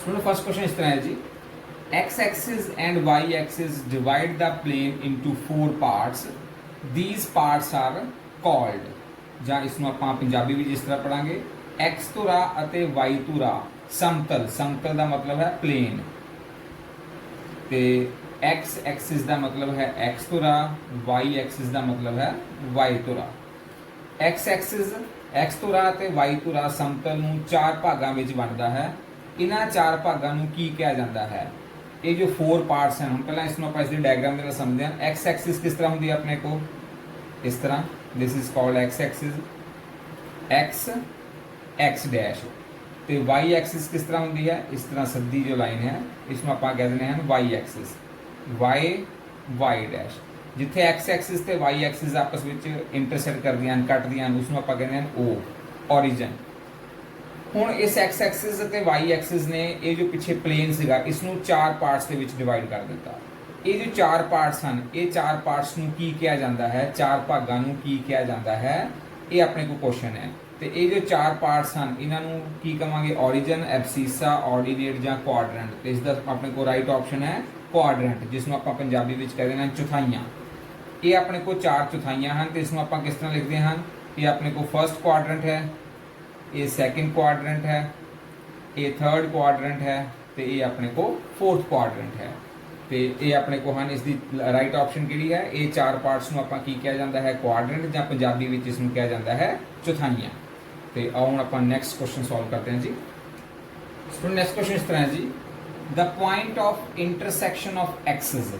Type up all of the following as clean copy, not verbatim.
Student first question इस तरह है जी, x axis and y axis divide the plane into 4 parts, these parts are called, ਜਾਂ ਇਸ ਨੂੰ ਆਪਾਂ ਪੰਜਾਬੀ ਵਿੱਚ ਇਸ ਤਰ੍ਹਾਂ ਪੜਾਂਗੇ, x ਧੁਰਾ ਅਤੇ y ਧੁਰਾ ਸਮਤਲ, ਸਮਤਲ ਦਾ ਮਤਲਬ ਹੈ ਪਲੇਨ, ਤੇ x ਐਕਸਿਸ ਦਾ ਮਤਲਬ ਹੈ x ਧੁਰਾ, y ਐਕਸਿਸ ਦਾ ਮਤਲਬ ਹੈ y ਧੁਰਾ। x ਐਕਸਿਸ x ਧੁਰਾ ਅਤੇ y ਧੁਰਾ ਸਮਤਲ ਨੂੰ ਚਾਰ ਭਾਗਾਂ ਵਿੱਚ ਵੰਡਦਾ ਹੈ। ਇਹਨਾਂ ਚਾਰ ਭਾਗਾਂ ਨੂੰ ਕੀ ਕਿਹਾ ਜਾਂਦਾ ਹੈ? ਇਹ ਜੋ 4 ਪਾਰਟਸ ਹਨ, ਹੁਣ ਪਹਿਲਾਂ ਇਸ ਨੂੰ ਆਪਾਂ ਇਸ ਦੀ ਡਾਇਗਰਾਮ ਦੇ ਨਾਲ ਸਮਝਦੇ ਹਾਂ। x ਐਕਸਿਸ ਕਿਸ ਤਰ੍ਹਾਂ ਹੁੰਦੀ ਹੈ ਆਪਣੇ ਕੋਲ? ਇਸ ਤਰ੍ਹਾਂ, this is called x Axis, x dash, ਤੇ y ਐਕਸਿਸ ਕਿਸ ਤਰ੍ਹਾਂ ਹੁੰਦੀ ਹੈ? ਇਸ ਤਰ੍ਹਾਂ ਸਿੱਧੀ ਜੋ ਲਾਈਨ ਹੈ, ਇਸ ਨੂੰ ਆਪਾਂ ਕਹਿ ਦਿੰਦੇ ਹਾਂ y ਐਕਸਿਸ, y ਡੈਸ਼। ਜਿੱਥੇ x ਐਕਸਿਸ ਤੇ y ਐਕਸਿਸ ਆਪਸ ਵਿੱਚ ਇੰਟਰਸੈਕਟ ਕਰਦੀਆਂ ਹਨ, ਕੱਟਦੀਆਂ ਹਨ, ਉਸ ਨੂੰ ਆਪਾਂ ਕਹਿੰਦੇ ਹਾਂ O, origin। ਹੁਣ ਇਸ x ਐਕਸਿਸ ਅਤੇ y ਐਕਸਿਸ ਨੇ ਇਹ ਜੋ ਪਿੱਛੇ ਪਲੇਨ ਸੀਗਾ, ਇਸ ਨੂੰ ਚਾਰ ਪਾਰਟਸ ਦੇ ਵਿੱਚ ਡਿਵਾਈਡ ਕਰ ਦਿੱਤਾ। ਇਹ ਜੋ ਚਾਰ ਪਾਰਟਸ ਹਨ, ਇਹ ਚਾਰ ਪਾਰਟਸ ਨੂੰ ਕੀ ਕਿਹਾ ਜਾਂਦਾ ਹੈ? ਚਾਰ ਭਾਗਾਂ ਨੂੰ ਕੀ ਕਿਹਾ ਜਾਂਦਾ ਹੈ? ਇਹ ਆਪਣੇ ਕੋਲ ਕੁਐਸਚਨ ਹੈ। ਤੇ ਇਹ ਜੋ ਚਾਰ ਪਾਰਟਸ ਹਨ, ਇਹਨਾਂ ਨੂੰ ਕੀ ਕਹਾਂਗੇ? origin, ਐਬਸੀਸਾ, ordinate ਜਾਂ ਕੁਆਡਰੈਂਟ। ਤੇ ਇਸ ਦਾ ਆਪਣੇ ਕੋਲ ਰਾਈਟ ਆਪਸ਼ਨ ਹੈ ਕੁਆਡਰੈਂਟ, ਜਿਸ ਨੂੰ ਆਪਾਂ ਪੰਜਾਬੀ ਵਿੱਚ ਕਹਿੰਦੇ ਹਾਂ ਚੌਥਾਈਆਂ। ਇਹ ਆਪਣੇ ਕੋਲ ਚਾਰ ਚੌਥਾਈਆਂ ਹਨ, ਤੇ ਇਸ ਨੂੰ ਆਪਾਂ ਕਿਸ ਤਰ੍ਹਾਂ ਲਿਖਦੇ ਹਾਂ? ਇਹ ਆਪਣੇ ਕੋਲ ਫਰਸਟ ਕੁਆਡਰੈਂਟ ਹੈ, ਇਹ ਸੈਕਿੰਡ ਕੁਆਡਰੈਂਟ ਹੈ, ਇਹ ਥਰਡ ਕੁਆਡਰੈਂਟ ਹੈ, ਤੇ ਇਹ ਆਪਣੇ ਕੋਲ ਫੋਰਥ ਕੁਆਡਰੈਂਟ ਹੈ। ਤੇ ਇਹ ਆਪਣੇ ਕੋਲ ਹਨ। ਇਸ ਦੀ ਰਾਈਟ ਆਪਸ਼ਨ ਕਿਹੜੀ ਹੈ? ਇਹ ਚਾਰ ਪਾਰਟਸ ਨੂੰ ਆਪਾਂ ਕੀ ਕਿਹਾ ਜਾਂਦਾ ਹੈ? ਕੁਆਡਰੈਂਟ, ਜਾਂ ਪੰਜਾਬੀ ਵਿੱਚ ਇਸ ਨੂੰ ਕਿਹਾ ਜਾਂਦਾ ਹੈ ਚੌਥਾਈਆਂ। ਤੇ ਆਓ ਹੁਣ ਆਪਾਂ ਨੈਕਸਟ ਕੁਐਸਚਨ ਸੋਲਵ ਕਰਦੇ ਹਾਂ ਜੀ। ਸੋ ਨੈਕਸਟ ਕੁਐਸਚਨ ਇਸ ਤਰ੍ਹਾਂ ਹੈ ਜੀ, ਦ point of intersection of Axis,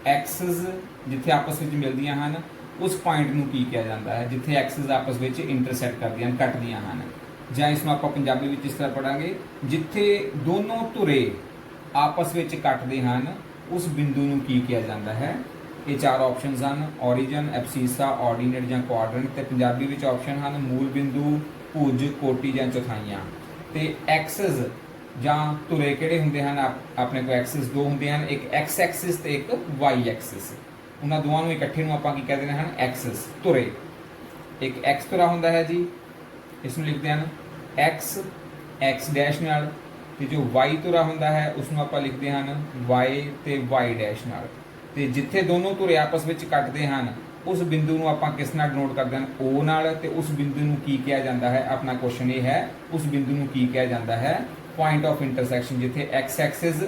Axis ਜਿੱਥੇ ਆਪਸ ਵਿੱਚ ਮਿਲਦੀਆਂ ਹਨ, ਉਸ ਪੁਆਇੰਟ ਨੂੰ ਕੀ ਕਿਹਾ ਜਾਂਦਾ ਹੈ? ਜਿੱਥੇ ਐਕਸਿਸ ਆਪਸ ਵਿੱਚ ਇੰਟਰਸੈਕਟ ਕਰਦੀਆਂ ਹਨ, ਕੱਟਦੀਆਂ ਹਨ। ਜਾਂ ਇਸ ਨੂੰ ਆਪਾਂ ਪੰਜਾਬੀ ਵਿੱਚ ਇਸ ਤਰ੍ਹਾਂ ਪੜਾਂਗੇ, ਜਿੱਥੇ ਦੋਨੋਂ ਧੁਰੇ ਆਪਸ ਵਿੱਚ ਕੱਟਦੇ ਹਨ, ਉਸ ਬਿੰਦੂ ਨੂੰ ਕੀ ਕਿਹਾ ਜਾਂਦਾ ਹੈ? ਇਹ ਚਾਰ ਆਪਸ਼ਨਸ ਹਨ, origin, ਐਬਸੀਸਾ, ordinate ਜਾਂ ਕੁਆਡਰੈਂਟ, ਤੇ ਪੰਜਾਬੀ ਵਿੱਚ ਆਪਸ਼ਨ ਹਨ ਮੂਲ ਬਿੰਦੂ, ਭੁਜ, ਕੋਟੀ ਜਾਂ ਚੌਥਾਈਆਂ। ਤੇ ਐਕਸਿਸ ਜਾਂ ਧੁਰੇ ਕਿਹੜੇ ਹੁੰਦੇ ਹਨ? ਆਪਣੇ ਕੋਲ ਐਕਸਿਸ ਦੋ ਹੁੰਦੇ ਹਨ, ਇੱਕ x ਐਕਸਿਸ ਤੇ ਇੱਕ y ਐਕਸਿਸ। ਉਹਨਾਂ ਦੋਵਾਂ ਨੂੰ ਇਕੱਠੇ ਨੂੰ ਆਪਾਂ ਕੀ ਕਹਿ ਦਿੰਦੇ ਹਨ? ਐਕਸਿਸ, ਧੁਰੇ। ਇੱਕ x ਧੁਰਾ ਹੁੰਦਾ ਹੈ ਜੀ, ਇਸ ਨੂੰ ਲਿਖਦੇ ਹਨ x ਡੈਸ਼ ਨਾਲ, ਤੇ ਜੋ y ਧੁਰਾ ਹੁੰਦਾ ਹੈ ਉਸ ਨੂੰ ਆਪਾਂ ਲਿਖਦੇ ਹਨ y ਤੇ y ਡੈਸ਼ ਨਾਲ। ਤੇ ਜਿੱਥੇ ਦੋਨੋਂ ਧੁਰੇ ਆਪਸ ਵਿੱਚ ਕੱਟਦੇ ਹਨ, ਉਸ ਬਿੰਦੂ ਨੂੰ ਆਪਾਂ ਕਿਸ ਨਾਲ ਡਿਨੋਟ ਕਰਦੇ ਹਨ? O ਨਾਲ। ਤੇ ਉਸ ਬਿੰਦੂ ਨੂੰ ਕੀ ਕਿਹਾ ਜਾਂਦਾ ਹੈ? ਆਪਣਾ ਕੁਐਸਚਨ ਇਹ ਹੈ, ਉਸ ਬਿੰਦੂ ਨੂੰ ਕੀ ਕਿਹਾ ਜਾਂਦਾ ਹੈ? ਪੁਆਇੰਟ ਆਫ ਇੰਟਰਸੈਕਸ਼ਨ, ਜਿੱਥੇ x ਐਕਸਿਸ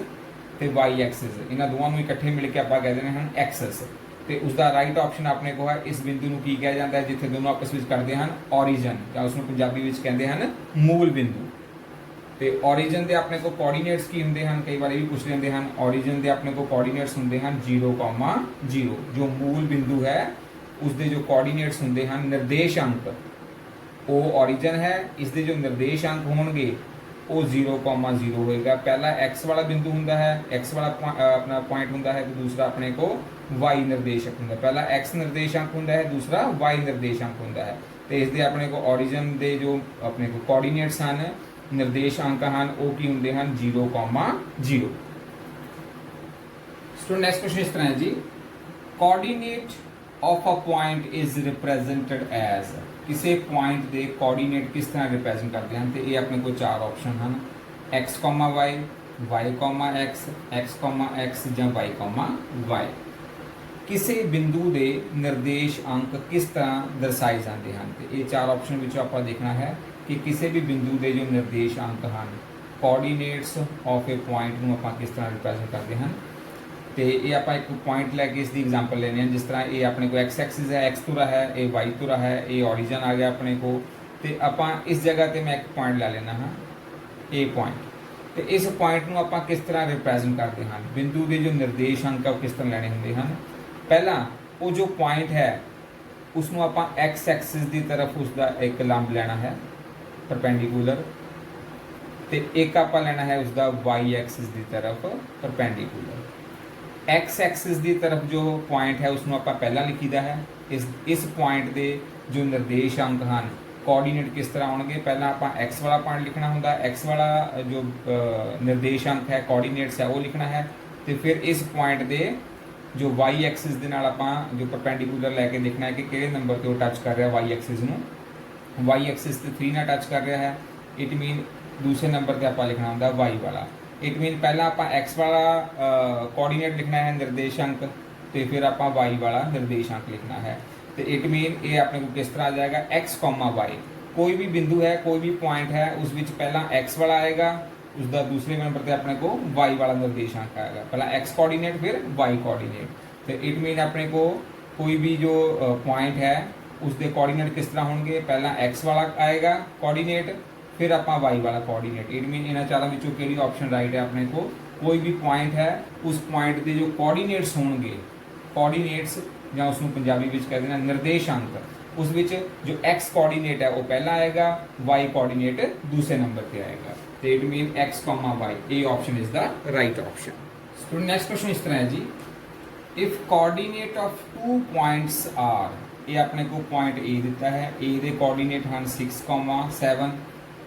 ਤੇ y ਐਕਸਿਸ, ਇਹਨਾਂ ਦੋਵਾਂ ਨੂੰ ਇਕੱਠੇ ਮਿਲ ਕੇ ਆਪਾਂ ਕਹਿ ਦਿੰਦੇ ਹਨ ਐਕਸਿਸ। ਤੇ ਉਸ ਦਾ ਰਾਈਟ ਆਪਸ਼ਨ ਆਪਣੇ ਕੋਲ ਹੈ, ਇਸ ਬਿੰਦੂ ਨੂੰ ਕੀ ਕਿਹਾ ਜਾਂਦਾ ਹੈ ਜਿੱਥੇ ਦੋਨੋਂ ਆਪਸ ਵਿੱਚ ਕੱਟਦੇ ਹਨ? origin, ਜਾਂ ਉਸ ਨੂੰ ਪੰਜਾਬੀ ਵਿੱਚ ਕਹਿੰਦੇ ਹਨ ਮੂਲ ਬਿੰਦੂ। ਤੇ origin ਦੇ ਆਪਣੇ ਕੋਲ ਕੋਆਰਡੀਨੇਟਸ ਕੀ ਹੁੰਦੇ ਹਨ? ਕਈ ਵਾਰ ਇਹ ਵੀ ਪੁੱਛ ਲੈਂਦੇ ਹਨ। origin ਦੇ ਆਪਣੇ ਕੋਲ ਕੋਆਰਡੀਨੇਟਸ ਹੁੰਦੇ ਹਨ 0,0। ਜੋ ਮੂਲ ਬਿੰਦੂ ਹੈ ਉਸ ਦੇ ਜੋ ਕੋਆਰਡੀਨੇਟਸ ਹੁੰਦੇ ਹਨ, ਨਿਰਦੇਸ਼ਾਂਕ, ਉਹ origin ਹੈ। ਇਸ ਦੇ ਜੋ ਨਿਰਦੇਸ਼ਾਂਕ ਹੋਣਗੇ ਉਹ 0,0 ਹੋਏਗਾ। ਪਹਿਲਾ x ਵਾਲਾ ਬਿੰਦੂ ਹੁੰਦਾ ਹੈ, x ਵਾਲਾ ਆਪਣਾ ਪੁਆਇੰਟ ਹੁੰਦਾ ਹੈ, ਤੇ ਦੂਸਰਾ ਆਪਣੇ ਕੋਲ y ਨਿਰਦੇਸ਼ਕ ਹੁੰਦਾ ਹੈ। ਪਹਿਲਾ x ਨਿਰਦੇਸ਼ਾਂਕ ਹੁੰਦਾ ਹੈ, ਦੂਸਰਾ y ਨਿਰਦੇਸ਼ਾਂਕ ਹੁੰਦਾ ਹੈ। ਤੇ ਇਸ ਦੇ ਆਪਣੇ ਕੋਲ origin ਦੇ ਜੋ ਆਪਣੇ ਕੋਲ ਕੋਆਰਡੀਨੇਟਸ ਹਨ, ਨਿਰਦੇਸ਼ਾਂਕ ਹਨ, ਉਹ ਕੀ ਹੁੰਦੇ ਹਨ? 0,0। ਸੋ ਨੈਕਸਟ ਕੁਐਸਚਨ ਇਸ ਤਰ੍ਹਾਂ ਹੈ ਜੀ, coordinate of a point is represented as, ਕਿਸੇ ਪੁਆਇੰਟ ਦੇ ਕੋਆਰਡੀਨੇਟ ਕਿਸ ਤਰ੍ਹਾਂ ਰਿਪਰੈਜ਼ੈਂਟ ਕਰਦੇ ਹਨ? ਤੇ ਇਹ ਆਪਣੇ ਕੋਲ ਚਾਰ ਆਪਸ਼ਨ ਹਨ, x, y, y, x, ਜਾਂ y, ਕਿਸੇ ਬਿੰਦੂ ਦੇ ਨਿਰਦੇਸ਼ ਅੰਕ ਕਿਸ ਤਰ੍ਹਾਂ ਦਰਸਾਏ ਜਾਂਦੇ ਹਨ? ਤੇ ਇਹ ਚਾਰ ਆਪਸ਼ਨ ਵਿੱਚੋਂ ਆਪਾਂ ਦੇਖਣਾ ਹੈ ਕਿ ਕਿਸੇ ਵੀ ਬਿੰਦੂ ਦੇ ਜੋ ਨਿਰਦੇਸ਼ ਅੰਕ ਹਨ, ਕੋਆਰਡੀਨੇਟਸ ਆਫ ਏ ਪੁਆਇੰਟ ਨੂੰ ਆਪਾਂ ਕਿਸ ਤਰ੍ਹਾਂ ਰਿਪਰੈਜ਼ੈਂਟ ਕਰਦੇ ਹਨ। ਤੇ ਇਹ ਆਪਾਂ ਇੱਕ ਪੁਆਇੰਟ ਲੈ ਕੇ ਇਸ ਦੀ ਐਗਜ਼ਾਮਪਲ ਲੈਂਦੇ ਹਾਂ। ਜਿਸ ਤਰ੍ਹਾਂ ਇਹ ਆਪਣੇ ਕੋਲ x ਐਕਸਿਸ ਹੈ, x ਧੁਰਾ ਹੈ, ਇਹ y ਧੁਰਾ ਹੈ, ਇਹ origin ਆ ਗਿਆ ਆਪਣੇ ਕੋਲ। ਤੇ ਆਪਾਂ ਇਸ ਜਗ੍ਹਾ ਤੇ ਮੈਂ ਇੱਕ ਪੁਆਇੰਟ ਲੈ ਲੈਣਾ ਹਾਂ, ਇਹ ਪੁਆਇੰਟ। ਤੇ ਇਸ ਪੁਆਇੰਟ ਨੂੰ ਆਪਾਂ ਕਿਸ ਤਰ੍ਹਾਂ ਰਿਪਰੈਜ਼ੈਂਟ ਕਰਦੇ ਹਨ? ਬਿੰਦੂ ਦੇ ਜੋ ਨਿਰਦੇਸ਼ ਅੰਕ ਉਹ ਕਿਸ ਤਰ੍ਹਾਂ ਲੈਣੇ ਹੁੰਦੇ ਹਨ? ਪਹਿਲਾਂ ਉਹ ਜੋ ਪੁਆਇੰਟ ਹੈ ਉਸ ਨੂੰ ਆਪਾਂ x ਐਕਸਿਸ ਦੀ ਤਰਫ ਉਸ ਦਾ ਇੱਕ ਲੰਬ ਲੈਣਾ ਹੈ, ਪਰਪੈਂਡੀਕੂਲਰ, ਤੇ ਇੱਕ ਆਪਾਂ ਲੈਣਾ ਹੈ ਉਸ ਦਾ y ਐਕਸਿਸ ਦੀ ਤਰਫ ਪਰਪੈਂਡੀਕੂਲਰ। x ਐਕਸਿਸ ਦੀ ਤਰਫ ਜੋ ਪੁਆਇੰਟ ਹੈ ਉਸ ਨੂੰ ਆਪਾਂ ਪਹਿਲਾਂ ਲਿਖੀਦਾ ਹੈ। ਇਸ ਪੁਆਇੰਟ ਦੇ ਜੋ ਨਿਰਦੇਸ਼ ਅੰਕ ਹਨ, ਕੋਆਰਡੀਨੇਟ ਕਿਸ ਤਰ੍ਹਾਂ ਆਉਣਗੇ? ਪਹਿਲਾਂ ਆਪਾਂ x ਵਾਲਾ ਪੁਆਇੰਟ ਲਿਖਣਾ ਹੁੰਦਾ, x ਵਾਲਾ ਜੋ ਨਿਰਦੇਸ਼ ਅੰਕ ਹੈ, ਕੋਆਰਡੀਨੇਟਸ ਹੈ, ਉਹ ਲਿਖਣਾ ਹੈ। ਤੇ ਫਿਰ ਇਸ ਪੁਆਇੰਟ ਦੇ ਜੋ y ਐਕਸਿਸ ਦੇ ਨਾਲ ਆਪਾਂ ਜੋ ਪਰਪੈਂਡੀਕੂਲਰ ਲੈ ਕੇ ਦੇਖਣਾ ਹੈ ਕਿ ਕਿਹੜੇ ਨੰਬਰ ਤੇ ਉਹ ਟੱਚ ਕਰ ਰਿਹਾ y ਐਕਸਿਸ ਨੂੰ। y ਐਕਸਿਸ ਤੇ 3 ਨਾਲ ਟੱਚ ਕਰ ਰਿਹਾ ਹੈ, ਇਟ ਮੀਨ ਦੂਸਰੇ ਨੰਬਰ ਤੇ ਆਪਾਂ ਲਿਖਣਾ ਹੁੰਦਾ y ਵਾਲਾ। इट मीन पहला आप एक्स वाला कोऑर्डिनेट लिखना है निर्देशांक, तो फिर आप वाई वाला निर्देशांक लिखना है। तो इट मीन ये अपने को किस तरह आ जाएगा, एक्स कॉमा वाई, कोई भी बिंदु है कोई भी पॉइंट है उस विच पहला एक्स वाला आएगा, उसका दूसरे नंबर पर अपने को वाई वाला निर्देशांक आएगा, पहला एक्स कोऑर्डिनेट फिर वाई कोऑर्डिनेट। तो इट मीन अपने को कोई भी जो पॉइंट है उसके कोऑर्डिनेट किस तरह होंगे, पहला एक्स वाला आएगा कोऑर्डिनेट, फिर आप वाई वाला कोऑर्डिनेट। इट मीन इन्होंने चारों विचों केड़ी ऑप्शन राइट है अपने को, कोई भी पॉइंट है उस पॉइंट के जो कोऑर्डिनेट्स होंगे, कोऑर्डिनेट्स या उसको पंजाबी में कह देना निर्देशांक, उस विच जो एक्स कोऑर्डिनेट है वो पहला आएगा, वाई कोऑर्डिनेट दूसरे नंबर पे आएगा। तो it mean X comma Y, A option is the right option. Student next question इस तरह है जी, if coordinate of 2 points are, ये अपने को पॉइंट ए दिता है, ए के कोऑर्डिनेट हैं 6,7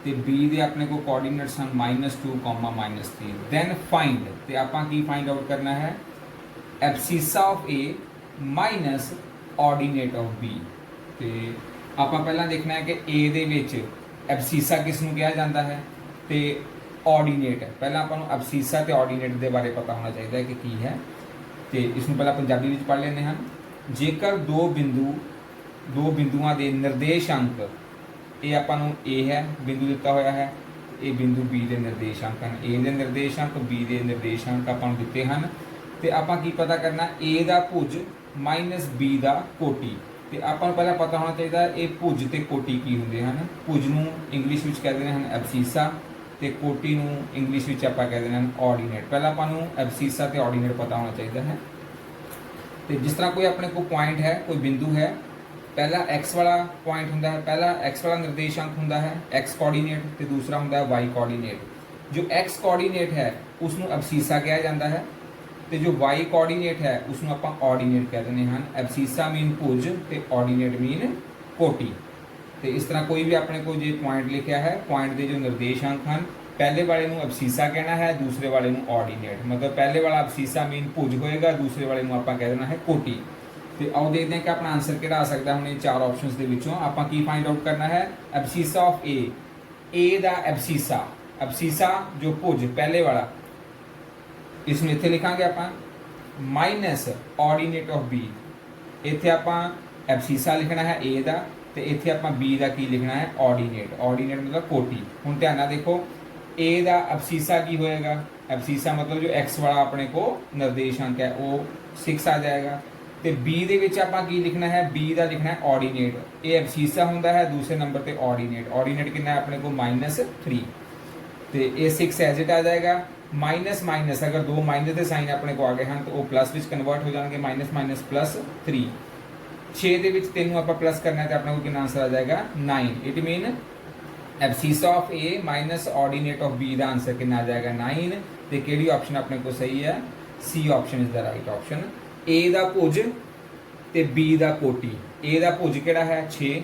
ਤੇ B ਦੇ ਆਪਣੇ ਕੋ ਕੋਆਰਡੀਨੇਟਸ ਹਨ -2, -3, ਦੈਨ ਫਾਈਂਡ, ਤੇ ਆਪਾਂ ਕੀ ਫਾਈਂਡ ਆਊਟ ਕਰਨਾ ਹੈ, abscissa of A minus ordinate of B। ਤੇ ਆਪਾਂ ਪਹਿਲਾਂ ਦੇਖਣਾ ਹੈ ਕਿ A ਦੇ ਵਿੱਚ ਐਬਸੀਸਾ ਕਿਸ ਨੂੰ ਕਿਹਾ ਜਾਂਦਾ ਹੈ ਤੇ ਆਰਡੀਨੇਟ, ਪਹਿਲਾਂ ਆਪਾਂ ਨੂੰ ਐਬਸੀਸਾ ਤੇ ਆਰਡੀਨੇਟ ਦੇ ਬਾਰੇ ਪਤਾ ਹੋਣਾ ਚਾਹੀਦਾ ਹੈ ਕਿ ਕੀ ਹੈ। ਤੇ ਇਸ ਨੂੰ ਪਹਿਲਾਂ ਪੰਜਾਬੀ ਵਿੱਚ ਪੜ੍ਹ ਲੈਂਦੇ ਹਨ। ਜੇਕਰ ਦੋ ਬਿੰਦੂਆਂ ਦੇ ਨਿਰਦੇਸ਼ਾਂਕ, ये आपको ए है बिंदु दिता होया है, ये बिंदु बी के निर्देशांक हैं, ए के निर्देशांक बी के निर्देशांक आपको दिते हैं, तो आप की पता करना ए का भुज माइनस बी का कोटि। तो आपको पहला पता होना चाहिए ये भुज तो कोटि की होंगे हैं। भुज को इंग्लिश में कहते हैं एबसीसा, तो कोटि को इंग्लिश में आप कहते हैं ऑर्डीनेट। पहला आपको एबसीसा तो ऑर्डीनेट पता होना चाहिए है। तो जिस तरह कोई अपने को पॉइंट है, कोई बिंदु है, पहला एक्स वाला पॉइंट होंदा है, पहला एक्स वाला निर्देशांक होंदा है एक्स कोऑर्डिनेट, तो दूसरा होंदा है वाई कोऑर्डिनेट। जो एक्स कोऑर्डिनेट है उसनों एबसीसा कहा जाता है, तो जो वाई कोऑर्डिनेट है उसनों आप ऑर्डिनेट कह देते हैं। एबसीसा मीन भुज ते ऑर्डिनेट मीन कोटि। तो इस तरह कोई भी अपने को जो पॉइंट लिखा है, पॉइंट के जो निर्देशांक हैं, पहले वाले को एबसीसा कहना है, दूसरे वाले को ऑर्डिनेट, मतलब पहले वाला एबसीसा मीन भुज होएगा, दूसरे वाले को आप कह देना है कोटि। तो आओ देखते हैं कि अपना आंसर किहड़ा आ सकता है। हमने 4 ऑप्शंस के विचों आप की फाइंड आउट करना है, एबसीसा ऑफ ए का एबसीसा जो भुज पहले वाला, इसमें इत्थे लिखांगे आप माइनस ऑर्डीनेट ऑफ बी, इत्थे आप एबसीसा लिखना है ए का, तो इत्थे आप बी का की लिखना है ऑर्डीनेट, ऑर्डीनेट मतलब कोटि। हुण ध्यान नाल देखो ए का एबसीसा की होएगा, एबसीसा मतलब जो एक्स वाला अपने को निर्देशांक है वो 6 आ जाएगा। तो बी दे विच आपां की लिखना है, बी का लिखना है ऑर्डीनेट, ये एबसीसा होंदा है, दूसरे नंबर पर ऑर्डीनेट, ऑर्डीनेट कितना है अपने को -3, तो ये 6 एज इट आ जाएगा। माइनस माइनस अगर 2 माइनस के साइन अपने को आ गए हैं तो वो प्लस विच कन्वर्ट हो जाएंगे, माइनस माइनस +3। 6 के विच 3 आप प्लस करना है तो अपने को कितना आंसर आ जाएगा 9। It mean abscissa of A minus ordinate of B का आंसर कितना आ जाएगा 9। तो केड़ी ऑप्शन अपने को सही है, C option is the right option. A का भुज ते बी का कोटि, ए का भुज किहड़ा है 6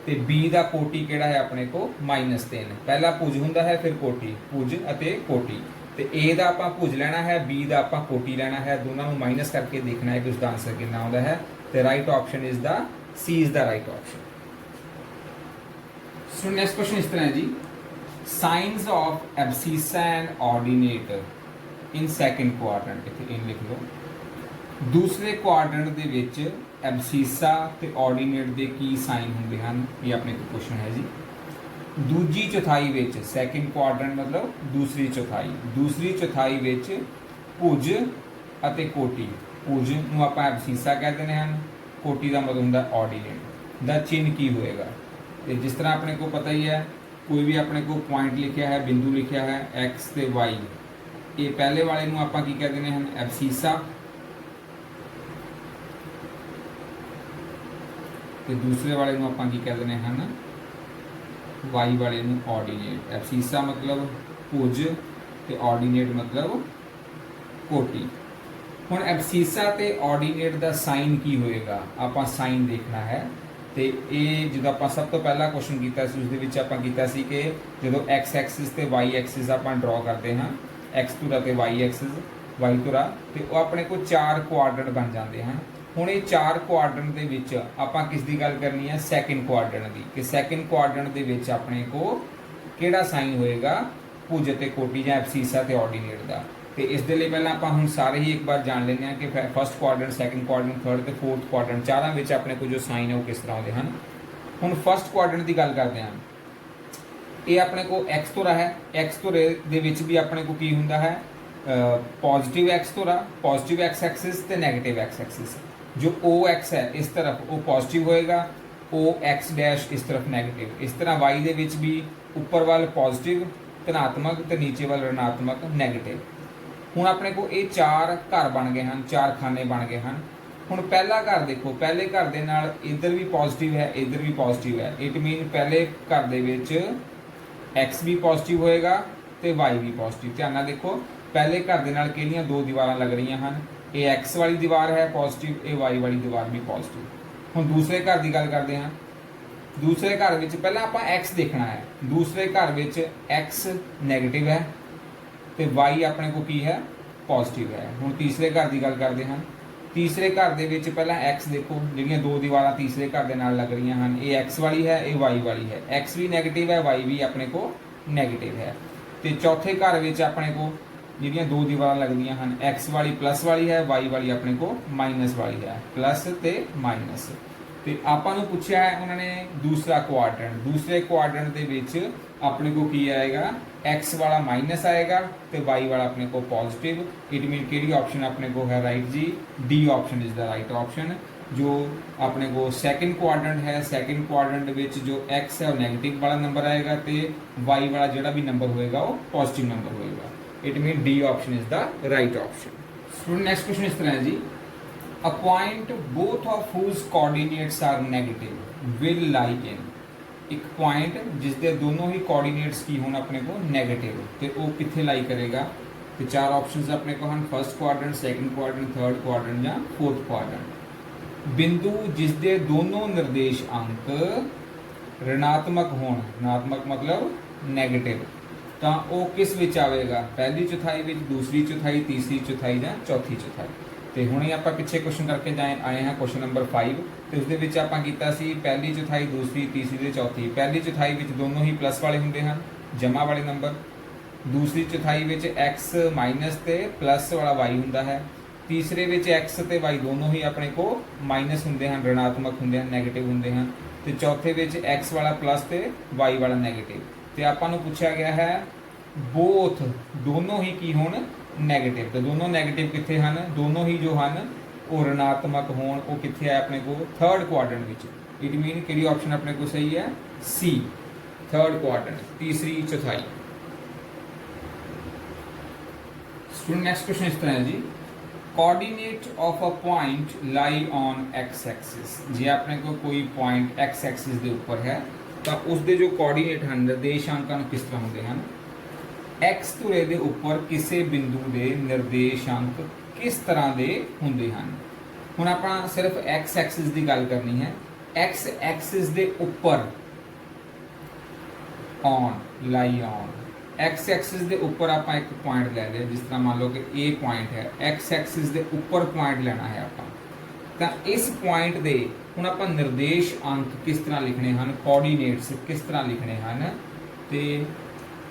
ते बी का कोटि किहड़ा है अपने को -3। पहला भुज हुंदा है फिर कोटि, भुज अते कोटि। तो ए का आपां भुज लेना है, बी का आपां कोटि लेना है, दोनों को माइनस करके देखना है कि उसका आंसर कितना आउंदा है। तो right option is the C is the right option. So next question इस तरह है जी, signs of abscissa and ordinate in second quadrant, इत्थे इन लिख लो। दूसरे क्वाड्रेंट दे विच एबसीसा ते ऑर्डीनेट दे की साइन होंदे हन, ये अपने को क्वेश्चन है जी। दूजी चौथाई विच, सैकेंड क्वाड्रेंट मतलब दूसरी चौथाई विच भुज अते कोटि, भुज नूं आपां एबसीसा कह देने हैं, कोटि का मतलब हुंदा ऑर्डीनेट दा चिन्ह की होएगा। तो जिस तरह अपने को पता ही है, कोई भी अपने को पॉइंट लिखा है, बिंदु लिखा है एक्स ते वाई, ये पहले वाले नूं आपां की कह देने हैं एबसीसा, तो दूसरे वाले को आप कह देने हैं वाई वाले ऑर्डीनेट। एबसीसा मतलब भुज ते ऑर्डीनेट मतलब कोटि। हुण एबसीसा ते ऑर्डीनेट का साइन की होएगा, आप साइन देखना है। तो ये जो आप सब तो पहला क्वेश्चन किया उस कि जो एक्स एक्सिस ते वाई एक्सिस आप ड्रॉ करते हैं, एक्स तुरा ते वाई एक्सिस वाई तुरा, तो अपने को 4 क्वाड्रेंट बन जाते हैं। हुण ये 4 क्वाड्रेंट दे विच आपां किस दी गल करनी है, सैकेंड क्वाड्रेंट की, कि सैकेंड क्वाड्रेंट दे विच अपने को किहड़ा साइन होएगा, ਭੁਜ ਅਤੇ ਕੋਟੀ ਜਾਂ ਐਬਸੀਸਾ ਤੇ ਆਰਡੀਨੇਟ ਦਾ। ਤੇ ਇਸ ਦੇ ਲਈ ਪਹਿਲਾਂ ਆਪਾਂ ਹੁਣ ਸਾਰੇ ਹੀ ਇੱਕ ਵਾਰ ਜਾਣ ਲੈਂਦੇ ਹਾਂ ਕਿ first quadrant, second quadrant, third ਤੇ ਫੋਰਥ ਕੁਆਡਰੈਂਟ ਚਾਰਾਂ ਵਿੱਚ ਆਪਣੇ ਕੋਲ ਜੋ ਸਾਈਨ ਹੈ ਉਹ ਕਿਸ ਤਰ੍ਹਾਂ ਆਉਂਦੇ ਹਨ। ਹੁਣ ਫਸਟ ਕੁਆਡਰੈਂਟ ਦੀ ਗੱਲ ਕਰਦੇ ਹਾਂ। ਇਹ ਆਪਣੇ ਕੋਲ ਐਕਸ ਧੁਰਾ ਹੈ। ਐਕਸ ਧੁਰੇ ਦੇ ਵਿੱਚ ਵੀ ਆਪਣੇ ਕੋਲ ਕੀ ਹੁੰਦਾ ਹੈ, ਪੋਜ਼ਿਟਿਵ ਐਕਸ ਧੁਰਾ, ਪੋਜ਼ਿਟਿਵ ਐਕਸ ਐਕਸਿਸ ਤੇ ਨੈਗੇਟਿਵ ਐਕਸ ਐਕਸਿਸ। ਜੋ O एक्स है इस तरफ वो पॉजिटिव होएगा, O एक्स डैश इस तरफ नेगेटिव। इस तरह Y ਦੇ ਵਿੱਚ ਵੀ ਉੱਪਰ ਵੱਲ ਪੋਜ਼ਿਟਿਵ ਧਨਾਤਮਕ ਤੇ ਨੀਚੇ ਵੱਲ ऋणात्मक ਨੈਗੇਟਿਵ। ਹੁਣ ਆਪਣੇ ਕੋਲ ਇਹ ਚਾਰ ਘਰ ਬਣ ਗਏ ਹਨ, ਚਾਰ ਖਾਨੇ ਬਣ ਗਏ ਹਨ। ਹੁਣ ਪਹਿਲਾ ਘਰ ਦੇਖੋ, ਪਹਿਲੇ ਘਰ ਦੇ ਨਾਲ ਇੱਧਰ ਵੀ ਪੋਜ਼ਿਟਿਵ ਹੈ, ਇੱਧਰ ਵੀ ਪੋਜ਼ਿਟਿਵ ਹੈ। ਇਟ ਮੀਨ ਪਹਿਲੇ ਘਰ ਦੇ ਵਿੱਚ x ਵੀ ਪੋਜ਼ਿਟਿਵ ਹੋਏਗਾ ਤੇ y ਵੀ ਪੋਜ਼ਿਟਿਵ। ਧਿਆਨ ਨਾਲ ਦੇਖੋ, ਪਹਿਲੇ ਘਰ ਦੇ ਨਾਲ ਕਿਹੜੀਆਂ ਦੋ ਦੀਵਾਰਾਂ ਲੱਗ ਰਹੀਆਂ ਹਨ, ਇਹ x ਵਾਲੀ ਦੀਵਾਰ ਹੈ ਪੋਜ਼ਿਟਿਵ, ਇਹ y ਵਾਲੀ ਦੀਵਾਰ ਵੀ ਪੋਜ਼ਿਟਿਵ। ਹੁਣ ਦੂਸਰੇ ਘਰ ਦੀ ਗੱਲ ਕਰਦੇ ਹਾਂ। ਦੂਸਰੇ ਘਰ ਵਿੱਚ ਪਹਿਲਾਂ ਆਪਾਂ x ਦੇਖਣਾ ਹੈ। ਦੂਸਰੇ ਘਰ ਵਿੱਚ x ਨੈਗੇਟਿਵ ਹੈ ਤੇ y ਆਪਣੇ ਕੋਲ ਕੀ ਹੈ, ਪੋਜ਼ਿਟਿਵ ਹੈ। ਹੁਣ ਤੀਸਰੇ ਘਰ ਦੀ ਗੱਲ ਕਰਦੇ ਹਾਂ। ਤੀਸਰੇ ਘਰ ਦੇ ਵਿੱਚ ਪਹਿਲਾਂ x ਦੇਖੋ, ਜਿਹੜੀਆਂ ਦੋ ਦੀਵਾਰਾਂ ਤੀਸਰੇ ਘਰ ਦੇ ਨਾਲ ਲੱਗ ਰਹੀਆਂ ਹਨ, ਇਹ x ਵਾਲੀ ਹੈ, ਇਹ y ਵਾਲੀ ਹੈ। x ਵੀ ਨੈਗੇਟਿਵ ਹੈ, y ਵੀ ਆਪਣੇ ਕੋਲ ਨੈਗੇਟਿਵ ਹੈ। ਤੇ ਚੌਥੇ ਘਰ ਵਿੱਚ ਆਪਣੇ ਕੋਲ ਜਿਹੜੀਆਂ ਦੋ ਦੀਵਾਰਾਂ ਲੱਗਦੀਆਂ ਹਨ, x ਵਾਲੀ ਪਲੱਸ ਵਾਲੀ ਹੈ, y ਵਾਲੀ ਆਪਣੇ ਕੋਲ ਮਾਈਨਸ ਵਾਲੀ ਹੈ, ਪਲੱਸ ਤੇ ਮਾਈਨਸ। ਤੇ ਆਪਾਂ ਨੂੰ ਪੁੱਛਿਆ ਹੈ ਉਹਨਾਂ ਨੇ ਦੂਸਰਾ ਕੁਆਡਰੈਂਟ। ਦੂਸਰੇ ਕੁਆਡਰੈਂਟ ਦੇ ਵਿੱਚ ਆਪਣੇ ਕੋਲ ਕੀ ਆਏਗਾ, x ਵਾਲਾ ਮਾਈਨਸ ਆਏਗਾ ਤੇ y ਵਾਲਾ ਆਪਣੇ ਕੋਲ ਪੋਜ਼ਿਟਿਵ। ਇਟ ਮੀਨ ਕਿਹੜੀ ਆਪਸ਼ਨ ਆਪਣੇ ਕੋਲ ਹੈ ਰਾਈਟ ਜੀ, D option is the right option. ਜੋ ਆਪਣੇ ਕੋਲ ਸੈਕਿੰਡ ਕੁਆਡਰੈਂਟ ਹੈ, ਸੈਕਿੰਡ ਕੁਆਡਰੈਂਟ ਵਿੱਚ ਜੋ x ਹੈ ਉਹ ਨੈਗੇਟਿਵ ਵਾਲਾ ਨੰਬਰ ਆਏਗਾ ਤੇ y ਵਾਲਾ ਜਿਹੜਾ ਵੀ ਨੰਬਰ ਹੋਏਗਾ ਉਹ ਪੋਜ਼ਿਟਿਵ ਨੰਬਰ ਹੋਏਗਾ। It means D option is the right option. Student, next question is तरह जी, a point both of whose coordinates are negative will lie in। एक point जिस दे दोनों ही coordinates की होना अपने को negative, ते वो किथे lie करेगा। तो चार options अपने को हम first quadrant, second quadrant, third quadrant या fourth quadrant। बिंदु जिस दे दोनों निर्देश अंक ऋणात्मक होण, ऋणात्मक मतलब negative, ਤਾਂ ਉਹ ਕਿਸ ਵਿੱਚ ਆਵੇਗਾ, ਪਹਿਲੀ ਚੌਥਾਈ ਵਿੱਚ, ਦੂਸਰੀ ਚੌਥਾਈ, ਤੀਸਰੀ ਚੌਥਾਈ ਜਾਂ ਚੌਥੀ ਚੌਥਾਈ। ਤੇ ਹੁਣੇ ਆਪਾਂ ਪਿੱਛੇ ਕੁਐਸਚਨ ਕਰਕੇ ਆਏ ਹਾਂ ਕੁਐਸਚਨ ਨੰਬਰ 5 ਤੇ ਉਸ ਦੇ ਵਿੱਚ ਆਪਾਂ ਕੀਤਾ ਸੀ ਪਹਿਲੀ ਚੌਥਾਈ, ਦੂਸਰੀ, ਤੀਸਰੀ ਤੇ ਚੌਥੀ। ਪਹਿਲੀ ਚੌਥਾਈ ਵਿੱਚ ਦੋਨੋਂ ਹੀ ਪਲੱਸ ਵਾਲੇ ਹੁੰਦੇ ਹਨ, ਜਮਾ ਵਾਲੇ ਨੰਬਰ। ਦੂਸਰੀ ਚੌਥਾਈ ਵਿੱਚ x ਮਾਈਨਸ ਤੇ ਪਲੱਸ ਵਾਲਾ y ਹੁੰਦਾ ਹੈ। ਤੀਸਰੇ ਵਿੱਚ x ਤੇ y ਦੋਨੋਂ ਹੀ ਆਪਣੇ ਕੋ ਮਾਈਨਸ ਹੁੰਦੇ ਹਨ, ऋणात्मक ਹੁੰਦੇ ਹਨ, ਨੈਗੇਟਿਵ ਹੁੰਦੇ ਹਨ। ਤੇ ਚੌਥੇ ਵਿੱਚ x ਵਾਲਾ ਪਲੱਸ ਤੇ y ਵਾਲਾ ਨੈਗੇਟਿਵ। ਤੇ ਆਪਾਂ ਨੂੰ ਪੁੱਛਿਆ ਗਿਆ ਹੈ ਬੋਥ, ਦੋਨੋਂ ਹੀ ਕੀ ਹੋਣ, ਨੈਗੇਟਿਵ। ਤੇ ਦੋਨੋਂ ਨੈਗੇਟਿਵ ਕਿੱਥੇ ਹਨ, ਦੋਨੋਂ ਹੀ ਜੋ ਹਨ ਉਹ ऋणात्मक ਹੋਣ, ਉਹ ਕਿੱਥੇ ਹੈ ਆਪਣੇ ਕੋਲ ਥਰਡ ਕੁਆਡਰੈਂਟ ਵਿੱਚ। ਇਟ ਮੀਨ ਕਿਹੜੀ ਆਪਸ਼ਨ ਆਪਣੇ ਕੋਲ ਸਹੀ ਹੈ, ਸੀ, ਥਰਡ ਕੁਆਡਰੈਂਟ, ਤੀਸਰੀ ਚੌਥਾਈ। स्टूडेंट, नेक्स्ट क्वेश्चन इस तरह है जी, coordinate of a point lie on X axis. जे अपने को कोई पॉइंट एक्स एक्सिस के ऊपर है तो उसके जो कोऑर्डिनेट हैं, निर्देशांक किस तरह होंगे हैं। एक्स धुरे के उपर किसी बिंदु के निर्देशांक किस तरह के होंगे हैं। हुण आपां सिर्फ एक्स एक्सिस की गल करनी है। एक्स एक्सिस के उपर on, lie on, X axis के उपर आपां एक पॉइंट ले लिया, जिस तरह मान लो कि ए पॉइंट है, एक्स एक्सिस के उपर पॉइंट लेना है आपां। तो इस पॉइंट के हुण आपां निर्देश अंक किस तरह लिखने हैं, कोऑर्डिनेट्स किस तरह लिखने हैं। तो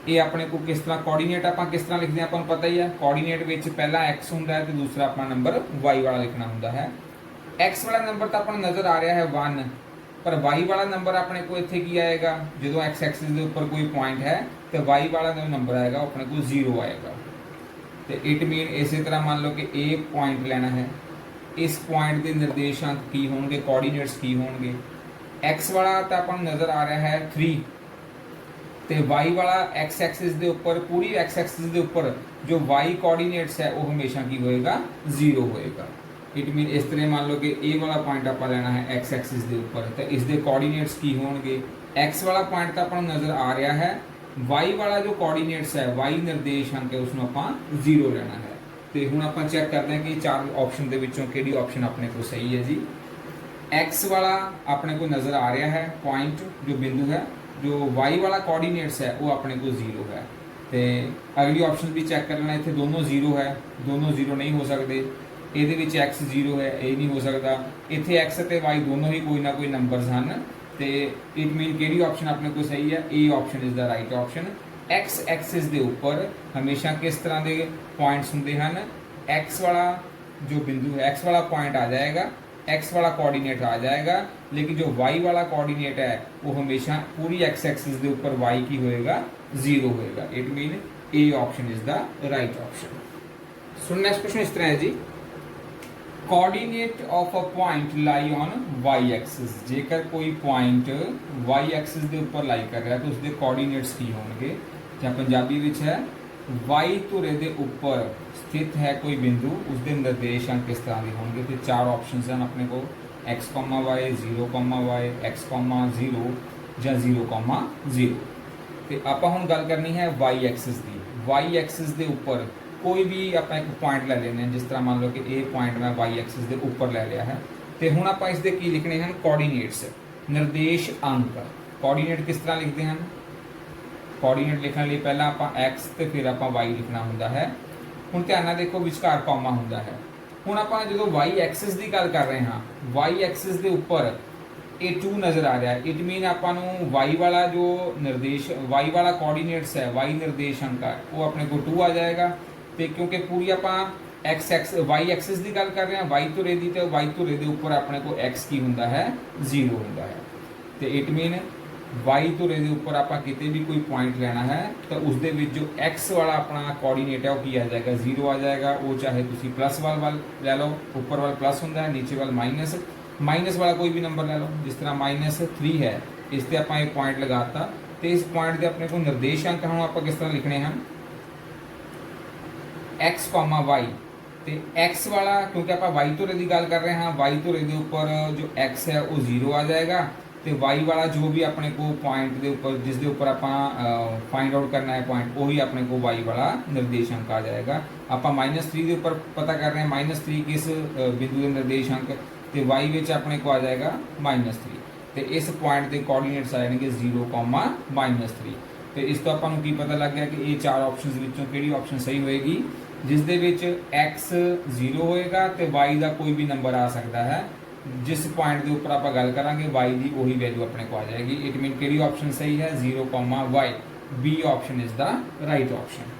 ये अपने को किस तरह कोऑर्डिनेट आपां किस तरह लिखते हैं, आपां पता ही है। कोऑर्डिनेट विच पहला एक्स हुंदा है तो दूसरा अपना नंबर वाई वाला लिखना हुंदा है। एक्स वाला नंबर तो अपना नज़र आ रहा है 1, पर वाई वाला नंबर अपने को इत्थे की आएगा, जो एक्स एक्सिस के उपर कोई पॉइंट है तो वाई वाला जो नंबर आएगा अपने को 0 आएगा। तो इट मीन इसी तरह मान लो कि ए पॉइंट लेना है, इस पॉइंट के निर्देशांक की होंगे, कोऑर्डिनेट्स की होंगे। एक्स वाला तो अपन नज़र आ रहा है 3, तो वाई वाला एक्स एक्सिस के उपर, पूरी एक्स एक्सिस के उपर जो वाई कोऑर्डिनेट्स है वो हमेशा की होएगा 0 होएगा। इट मीन इस तरह मान लो कि ए वाला पॉइंट आप लेना है एक्स एक्सिस के उपर, तो इसके कोऑर्डिनेट्स की होंगे। एक्स वाला पॉइंट तो अपन नज़र आ रहा है, वाई वाला जो कोऑर्डिनेट्स है, वाई निर्देशांक है, उसमें आप 0 लेना है। तो हुण आपां चैक करते हैं कि चार ऑप्शन के विचों किहड़ी ऑप्शन अपने को सही है जी। एक्स वाला अपने को नज़र आ रहा है पॉइंट, जो बिंदु है, जो वाई वाला कोऑर्डिनेट्स है वो अपने को 0 है। तो अगली ऑप्शन भी चैक कर लेना, इत्थे दोनों 0 है, दोनों 0 नहीं हो सकते। ये एक्स 0 है, ये नहीं हो सकता। इत्थे एक्स और वाई दोनों ही कोई ना कोई नंबर्स हैं। तो इट मीन किहड़ी ऑप्शन अपने को सही है, A option is the right option. X axis के उपर हमेशा किस तरह के पॉइंट्स होंगे हैं, एक्स वाला जो बिंदु है एक्स वाला पॉइंट आ जाएगा, एक्स वाला कोऑर्डिनेट आ जाएगा, लेकिन जो वाई वाला कोऑर्डिनेट है वो हमेशा पूरी एक्स एक्सिस के ऊपर वाई की होएगा 0 होएगा। It mean A option is the right option. So next question इस तरह है जी, coordinate of a point lie on Y axis. जेकर कोई पॉइंट वाई एक्सिस के ऊपर लाई कर रहा है तो उसके कोऑर्डिनेट्स की होंगे, ਜਾਂ पंजाबी विच है वाई ਧੁਰੇ ਦੇ ਉੱਪਰ स्थित है कोई बिंदु, उसके निर्देशांक किस तरह के होंगे। तो 4 ऑप्शंस हैं अपने को, x, y, 0, y, x, 0 ਜਾਂ 0, 0। तो आप हुण गल करनी है वाई एक्सिस की। वाई एक्सिस के उपर कोई भी आप एक पॉइंट ले लेने, जिस तरह मान लो कि ये पॉइंट मैं वाई एक्सिस के उपर ले लिया है, तो हुण आप इसके की लिखने हैं कोऑर्डिनेट्स, निर्देश अंक। कोऑर्डिनेट किस तरह लिखते हैं, कोऑर्डिनेट लिखने लिए पहला आप एक्स तो फिर आप वाई लिखना होंदा है। हुण ध्यान नाल देखो विचकार कॉमा होंदा है। हुण आप जो वाई एक्सिस की गल कर रहे हैं, वाई एक्सिस के उपर ये 2 नज़र आ रहा है। इट मीन आपां नूं वाई वाला जो निर्देश वाई वाला कोऑर्डिनेट्स है, वाई निर्देशांक है, वो अपने को 2 आ जाएगा। तो क्योंकि पूरी आपां एक्स वाई एक्सिस की गल कर रहे हैं, वाई धुरे की, तो वाई धुरे के उपर अपने को एक्स की होंदा है 0 होंदा है। तो इट मीन वाई धुरे के उपर आप किते भी कोई पॉइंट लेना है तो उसके जो एक्स वाला अपना कोऑर्डिनेट है वो की आ जाएगा 0 आ जाएगा। वो चाहे तुम प्लस वाल ले लो, उपर वाल प्लस होंदा है, नीचे वाल माइनस, माइनस वाला कोई भी नंबर ले लो, जिस तरह -3 है, इस पर आप एक पॉइंट लगाता। तो इस पॉइंट के अपने को निर्देशांक हम आप किस तरह लिखने हैं, x, y। तो x वाला क्योंकि आप वाई धुरे की गल कर रहे हैं, वाई धुरे के उपर जो x है वो 0 आ जाएगा। तो वाई वाला जो भी अपने को पॉइंट के उपर जिसके उपर आप फाइंड आउट करना है पॉइंट, वही अपने को वाई वाला निर्देशांक आ जाएगा। आप -3 के उपर पता कर रहे हैं -3 किस बिंदु के निर्देशांक, तो वाई विच अपने को आ जाएगा -3। तो इस पॉइंट के कोऑर्डिनेट्स आ जाएंगे 0, -3। तो इस तो आपको की पता लग गया कि ये 4 ऑप्शनस विचों किहड़ी ऑप्शन सही होएगी, जिस दे विच x 0 होएगा तो y का कोई भी नंबर आ सकता है। जिस पॉइंट के उपर आप गल करांगे y की वही वैल्यू अपने को आ जाएगी। इट मीन किहड़ी ऑप्शन सही है, 0, y। B option is the right option.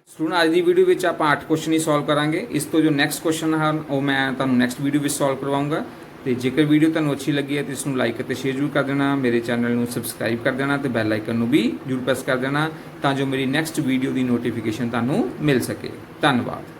Student अज की वीडियो में आप 8 क्वेश्चन ही सॉल्व करांगे। इस तो जो नैक्सट क्वेश्चन है वो मैं तुहानूं नैक्सट वीडियो में सॉल्व करवाऊँगा। तो जेकर वीडियो तुहानूं अच्छी लगी है तो इसनूं लाइक और शेयर जरूर कर देना, मेरे चैनल नूं सबसक्राइब कर देना, तो बैल आइकन नूं भी जरूर प्रेस कर देना, तां जो मेरी नैक्सट वीडियो की नोटिफिकेशन तुहानूं मिल सके। धन्यवाद।